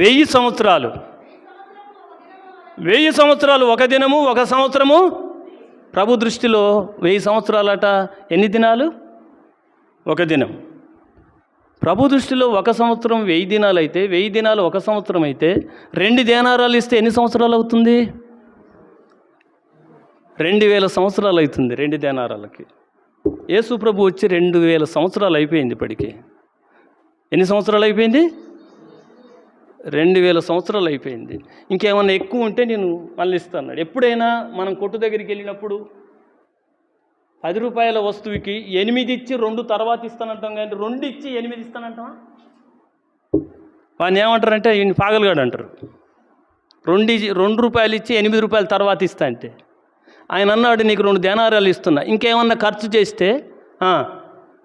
1000 సంవత్సరాలు. 1000 సంవత్సరాలు 1 దినము, 1 సంవత్సరము ప్రభు దృష్టిలో 1000 సంవత్సరాలట. ఎన్ని దినాలు? 1 దినం. ప్రభు దృష్టిలో 1 సంవత్సరం 1000 దినాలు అయితే, 1000 దినాలు 1 సంవత్సరం అయితే 2 దేనారాలు ఇస్తే ఎన్ని సంవత్సరాలు అవుతుంది? 2000 సంవత్సరాలు అవుతుంది 2 దేనారాలకి. యేసు ప్రభు వచ్చి 2000 సంవత్సరాలు అయిపోయింది ఇప్పటికి. ఎన్ని సంవత్సరాలు అయిపోయింది? 2000 సంవత్సరాలు అయిపోయింది. ఇంకేమన్నా ఎక్కువ ఉంటే నేను మళ్ళీ ఇస్తాను. ఎప్పుడైనా మనం కొట్టు దగ్గరికి వెళ్ళినప్పుడు 10 రూపాయల వస్తువుకి 8 ఇచ్చి 2 తర్వాత ఇస్తానంటాం, కానీ 2 ఇచ్చి 8 ఇస్తానంటామా? వాడిని ఏమంటారంటే ఈయన పాగలుగాడు అంటారు. 2 రూపాయలు ఇచ్చి 8 రూపాయలు తర్వాత ఇస్తా అంటే, ఆయన అన్నాడు నీకు 2 దేనారాలు ఇస్తున్నా, ఇంకేమన్నా ఖర్చు చేస్తే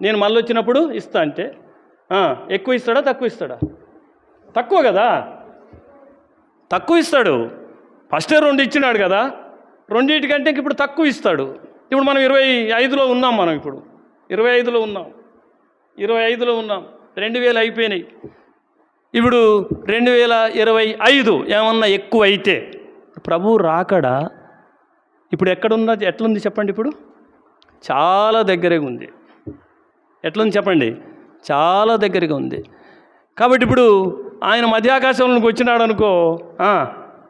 నేను మళ్ళీ వచ్చినప్పుడు ఇస్తా అంటే ఎక్కువ ఇస్తాడా తక్కువ ఇస్తాడా? తక్కువ కదా, తక్కువ ఇస్తాడు. ఫస్టే 2 ఇచ్చినాడు కదా, 2 ఇప్పుడు తక్కువ ఇస్తాడు. ఇప్పుడు మనం 25లో ఉన్నాం. మనం ఇప్పుడు 25లో ఉన్నాం. 2000 అయిపోయినాయి. ఇప్పుడు 2025 ఏమన్నా ఎక్కువ అయితే ప్రభు రాకడా ఇప్పుడు ఎట్లుంది చెప్పండి? ఇప్పుడు చాలా దగ్గరగా ఉంది. ఎట్లుంది చెప్పండి? చాలా దగ్గరగా ఉంది. కాబట్టి ఇప్పుడు ఆయన మధ్యాకాశంలోకి వచ్చినాడు అనుకో,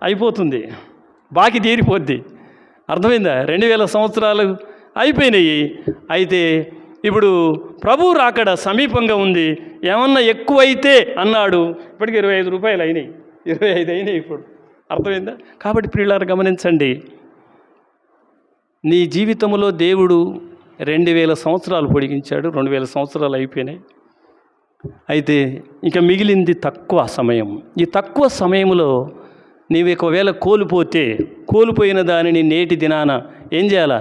అయిపోతుంది, బాకీ తీరిపోద్ది. అర్థమైందా? 2000 సంవత్సరాలు అయిపోయినాయి. అయితే ఇప్పుడు ప్రభు రాకడ సమీపంగా ఉంది. ఏమన్నా ఎక్కువైతే అన్నాడు, ఇప్పటికి 25 రూపాయలు అయినాయి, 25 అయినాయి ఇప్పుడు. అర్థమైందా? కాబట్టి ప్రియులారా గమనించండి, నీ జీవితంలో దేవుడు 2000 సంవత్సరాలు పొడిగించాడు. 2000 సంవత్సరాలు అయిపోయినాయి. అయితే ఇంకా మిగిలింది తక్కువ సమయం. ఈ తక్కువ సమయంలో నీవు ఒకవేళ కోల్పోయిన దానిని నేటి దినాన ఏం చేయాలా?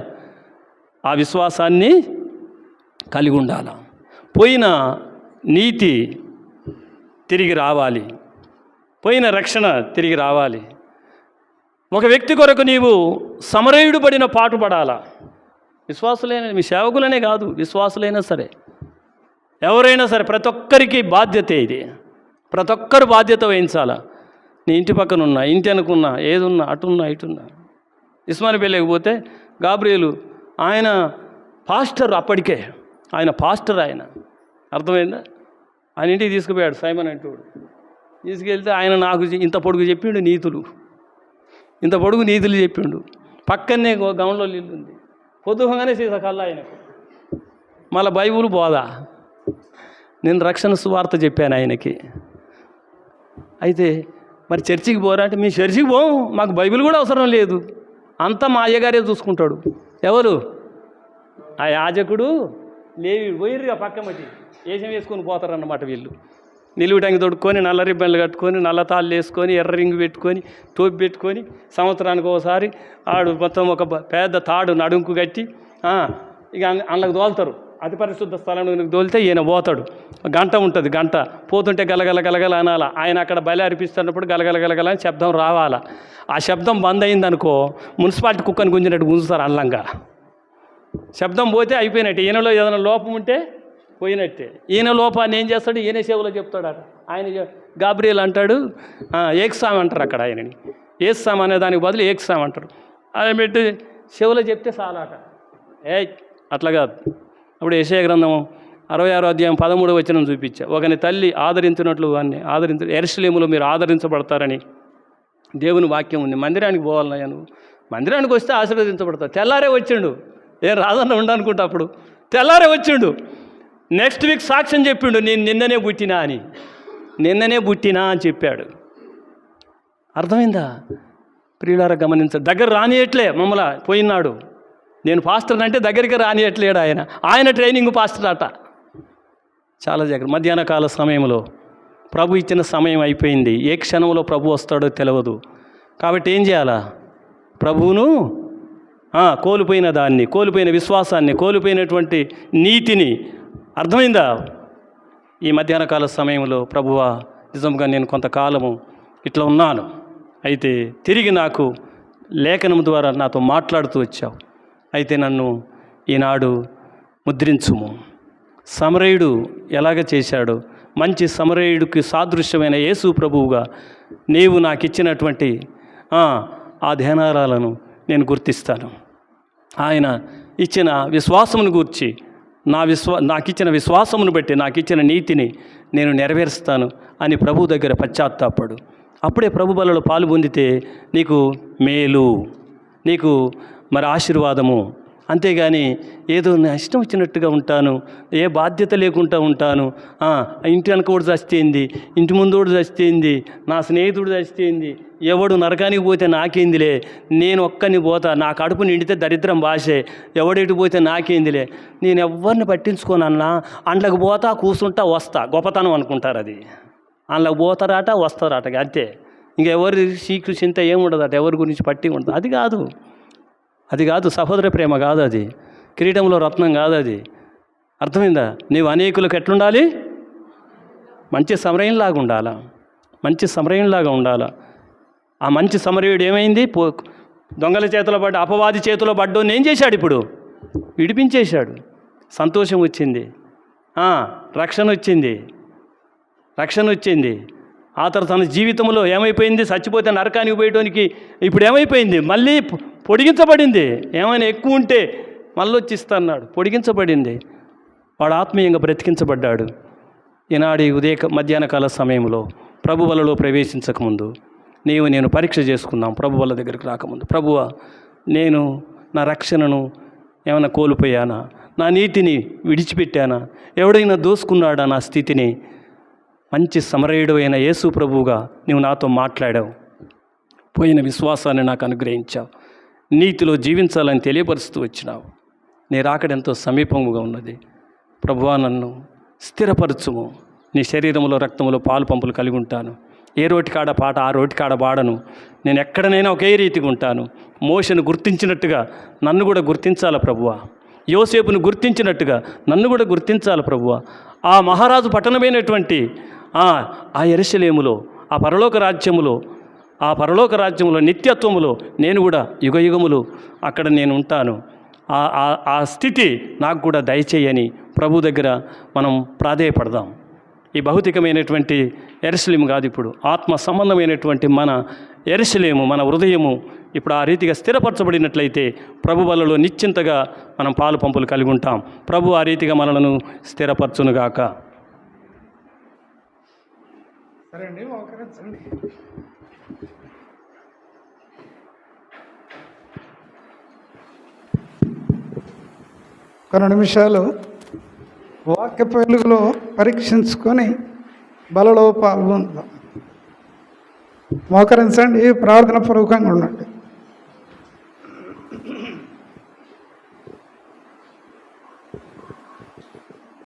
ఆ విశ్వాసాన్ని కలిగి ఉండాలి. పోయిన నీతి తిరిగి రావాలి, పోయిన రక్షణ తిరిగి రావాలి. ఒక వ్యక్తి కొరకు నీవు సమరయుడు పడిన పాటుపడాలా. విశ్వాసులైన మీ సేవకులనే కాదు, విశ్వాసులైనా సరే, ఎవరైనా సరే, ప్రతి ఒక్కరికి బాధ్యత ఇది. ప్రతి ఒక్కరు బాధ్యత వహించాలా. నీ ఇంటి పక్కన ఉన్నా, ఇంటి అనుకున్నా, ఏదున్నా, అటున్నా ఇటున్నా. ఇస్మాయిల్పేటకి పోతే గాబ్రియేలు ఆయన పాస్టర్, అప్పటికే ఆయన పాస్టర్. ఆయన అర్థమైందా? ఆయన ఇంటికి తీసుకుపోయాడు సైమన్ అంటూడు. తీసుకెళ్తే ఆయన నాకు ఇంత పొడుగు చెప్పిండు నీతులు, ఇంత పొడుగు నీతులు చెప్పిండు. పక్కనే గౌన్లో నీళ్ళు ఉంది. పొద్దుగానే సీసకల్లా ఆయనకు మళ్ళీ బైబుల్ బోధ. నేను రక్షణ సువార్త చెప్పాను ఆయనకి. అయితే మరి చర్చికి పోరా అంటే, మీ చర్చికి పోం, మాకు బైబిల్ కూడా అవసరం లేదు, అంతా మా అయ్యగారే చూసుకుంటాడు. ఎవరు? ఆ యాజకుడు లేవి పోయిర్రుగా పక్క మట్టి వేషం వేసుకొని పోతారన్నమాట వీళ్ళు. నిలువు టంగి తొడుక్కొని, నల్ల రిబ్బన్లు కట్టుకొని, నల్ల తాళ్ళు వేసుకొని, ఎర్ర రింగు పెట్టుకొని, టోపి పెట్టుకొని, సంవత్సరానికి ఒకసారి ఆడు మొత్తం ఒక పెద్ద తాడు నడుంకు కట్టి ఇక అందులోకి దోలుతారు. అతి పరిశుద్ధ స్థలంలోకి దోలితే ఈయన పోతాడు. గంట ఉంటుంది, గంట పోతుంటే గలగల గలగల అనాల. ఆయన అక్కడ బలి అర్పిస్తున్నప్పుడు గలగల గలగల అని శబ్దం రావాలా. ఆ శబ్దం బంద్ అయిందనుకో, మున్సిపాలిటీ కుక్కని గుంజినట్టు గుంజుతారు అల్లంగా. శబ్దం పోతే అయిపోయినట్టే. ఈయనలో ఏదైనా లోపం ఉంటే పోయినట్టే. ఈయన లోపాన్ని ఏం చేస్తాడు? ఈయన సేవలో చెప్తాడట. ఆయన గాబ్రియేల్ అంటాడు, ఏక్సామ్ అంటారు అక్కడ ఆయనని. ఏక్సామ్ అనే దానికి బదులు ఏక్సామ్ అంటారు. ఆయన పెట్టి సేవలో చెప్తే చాలాట. అట్లా కాదు. అప్పుడు యెషయా గ్రంథం 66వ అధ్యాయం 13వ వచనం చూపించా. ఒకని తల్లి ఆదరించినట్లు వాడిని యెరూషలేములో మీరు ఆదరించబడతారని దేవుని వాక్యం ఉంది. మందిరానికి పోవాలన్నా నువ్వు, మందిరానికి వస్తే ఆశీర్వదించబడతావు. తెల్లారే వచ్చిండు, ఏం రాదన్న ఉండనుకుంటా. అప్పుడు తెల్లారే వచ్చిండు. నెక్స్ట్ వీక్ సాక్ష్యం చెప్పిండు, నేను నిన్ననే పుట్టినా అని. నిన్ననే పుట్టినా అని చెప్పాడు. అర్థమైందా? ప్రియులారా గమనించండి. దగ్గర రానియట్లే మమ్మల్ని పోయినాడు. నేను పాస్టర్ అంటే దగ్గరికి రానియట్లేడు ఆయన. ఆయన ట్రైనింగ్ పాస్టర్ అట. చాలా జాగ్రత్త. మధ్యాహ్న కాల సమయంలో ప్రభు ఇచ్చిన సమయం అయిపోయింది. ఏ క్షణంలో ప్రభు వస్తాడో తెలియదు. కాబట్టి ఏం చేయాలా? ప్రభువును కోల్పోయిన దాన్ని, కోల్పోయిన విశ్వాసాన్ని, కోల్పోయినటువంటి నీతిని, అర్థమైందా? ఈ మధ్యాహ్న కాల సమయంలో ప్రభువా, నిజంగా నేను కొంతకాలము ఇట్లా ఉన్నాను, అయితే తిరిగి నాకు లేఖనం ద్వారా నాతో మాట్లాడుతూ వచ్చావు, అయితే నన్ను ఈనాడు ముద్రించుము. సమరయుడు ఎలాగ చేశాడు? మంచి సమరయుడికి సాదృశ్యమైన యేసు ప్రభువుగా నీవు నాకు ఇచ్చినటువంటి ఆ ధ్యానాలను నేను గుర్తిస్తాను. ఆయన ఇచ్చిన విశ్వాసమును గూర్చి నాకు ఇచ్చిన విశ్వాసమును బట్టి నాకు ఇచ్చిన నీతిని నేను నెరవేరుస్తాను అని ప్రభు దగ్గర పశ్చాత్తాపడు. అప్పుడే ప్రభు బలలో పాలు పొందితే నీకు మేలు, నీకు మరి ఆశీర్వాదము. అంతేగాని ఏదో నా ఇష్టం వచ్చినట్టుగా ఉంటాను, ఏ బాధ్యత లేకుండా ఉంటాను, ఇంటి వెనకోడు చస్తేంది, ఇంటి ముందోడు చస్తేంది, నా స్నేహితుడు చస్తేంది, ఎవడు నరకానికి పోతే నాకేందిలే, నేను ఒక్కని పోతా, నా కడుపు నిండితే దరిద్రం భాషే, ఎవడెటు పోతే నాకేందిలే, నేను ఎవరిని పట్టించుకోనన్నా, అండ్లకు పోతా కూర్చుంటా వస్తా, గొప్పతనం అనుకుంటారు. అది అందులోకి పోతారట వస్తారట, అంతే. ఇంకెవరి సీకు చింత ఏముండదట, ఎవరి గురించి పట్టి ఉండదు. అది కాదు సహోదర ప్రేమ కాదు, అది కిరీటంలో రత్నం కాదు. అది అర్థమైందా? నీవు అనేకులకు ఎట్లుండాలి? మంచి సమరయంలాగా ఉండాలా, మంచి సమరయంలాగా ఉండాలా. ఆ మంచి సమరయుడు ఏమైంది? దొంగల చేతిలో పడ్డ, అపవాది చేతిలో పడ్డోని ఏం చేశాడు? ఇప్పుడు విడిపించేశాడు. సంతోషం వచ్చింది, రక్షణ వచ్చింది. ఆ తర్వాత తన జీవితంలో ఏమైపోయింది? చచ్చిపోతే నరకానికి పోయడానికి ఇప్పుడు ఏమైపోయింది? మళ్ళీ పొడిగించబడింది. ఏమైనా ఎక్కువ ఉంటే మళ్ళీ వచ్చి ఇస్తాన్నాడు. పొడిగించబడింది. వాడు ఆత్మీయంగా బ్రతికించబడ్డాడు. ఈనాడు మధ్యాహ్న కాల సమయంలో ప్రభు వలలో ప్రవేశించకముందు నేను పరీక్ష చేసుకుందాం. ప్రభు వల్ల దగ్గరికి రాకముందు, ప్రభువా, నేను నా రక్షణను ఏమైనా కోల్పోయానా? నా నీతిని విడిచిపెట్టానా? ఎవడైనా దోసుకున్నాడా నా స్థితిని? మంచి సమరయుడు అయిన యేసు ప్రభువుగా నీవు నాతో మాట్లాడావు. పోయిన విశ్వాసాన్ని నాకు అనుగ్రహించావు. నీతిలో జీవించాలని తెలియపరుస్తూ వచ్చినావు. నీ రాకడెంతో సమీపముగా ఉన్నది. ప్రభువా, నన్ను స్థిరపరచుము. నీ శరీరంలో రక్తంలో పాలు పంపులు కలిగి ఉంటాను. ఏ రోటికాడ పాట ఆ రోటికాడ పాడను. నేను ఎక్కడనైనా ఒకే రీతిగా ఉంటాను. మోషను గుర్తించినట్టుగా నన్ను కూడా గుర్తించాలి ప్రభువా. యోసేపును గుర్తించినట్టుగా నన్ను కూడా గుర్తించాలి ప్రభువా. ఆ మహారాజు పట్టణమైనటువంటి ఆ యెరూషలేములో, ఆ పరలోక రాజ్యములో నిత్యత్వములో నేను కూడా యుగయుగములు అక్కడ నేను ఉంటాను. ఆ స్థితి నాకు కూడా దయచేయని ప్రభు దగ్గర మనం ప్రాధేయపడదాం. ఈ భౌతికమైనటువంటి యెరూషలేము కాదు, ఇప్పుడు ఆత్మ సంబంధమైనటువంటి మన యెరూషలేము, మన హృదయము ఇప్పుడు ఆ రీతిగా స్థిరపరచబడినట్లయితే ప్రభు వలలో నిశ్చింతగా మనం పాలు పంపులు కలిగి ఉంటాం. ప్రభు ఆ రీతిగా మనలను స్థిరపరచునుగాక. సరే అండి, మోకరించండి. కొన్ని నిమిషాలు వాక్య వెలుగులో పరీక్షించుకొని బలలో పాల్గొందాం. మోకరించండి, ప్రార్థన పూర్వకంగా ఉండండి.